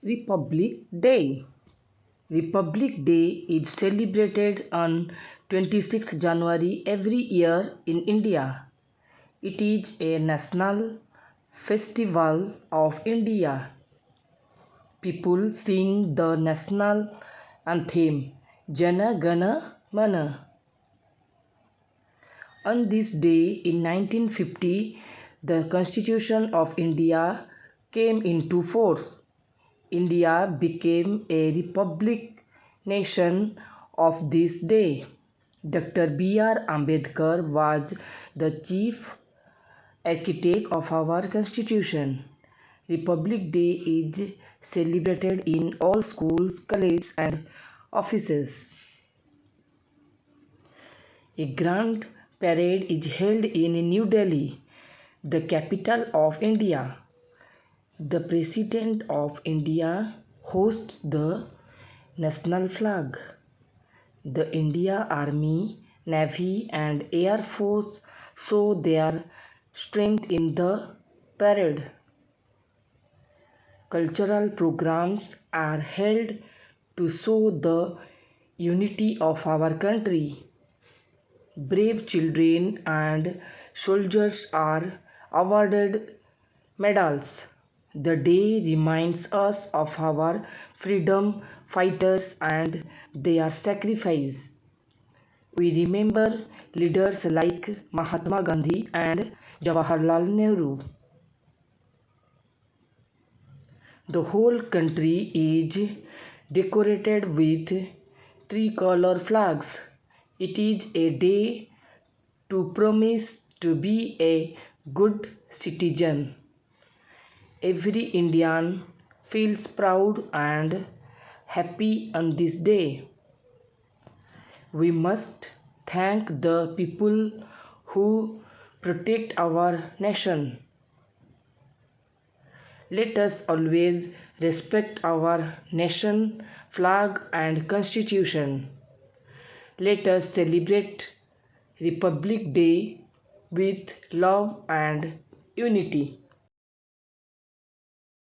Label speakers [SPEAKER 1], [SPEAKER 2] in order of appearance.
[SPEAKER 1] Republic Day. Republic Day is celebrated on 26th January every year in India. It is a national festival of India. People sing the national anthem Jana Gana Mana. On this day in 1950, the Constitution of India came into force. India became a republic nation of this day. Dr. B.R. Ambedkar was the chief architect of our constitution. Republic Day is celebrated in all schools, colleges and offices. A grand parade is held in New Delhi, the capital of India. The President of India hosts the national flag. The India Army, Navy and Air Force show their strength in the parade. Cultural programs are held to show the unity of our country. Brave children and soldiers are awarded medals. The day reminds us of our freedom fighters and their sacrifice. We remember leaders like Mahatma Gandhi and Jawaharlal Nehru. The whole country is decorated with tricolor flags. It is a day to promise to be a good citizen. Every Indian feels proud and happy on this day. We must thank the people who protect our nation. Let us always respect our nation, flag and constitution. Let us celebrate Republic Day with love and unity.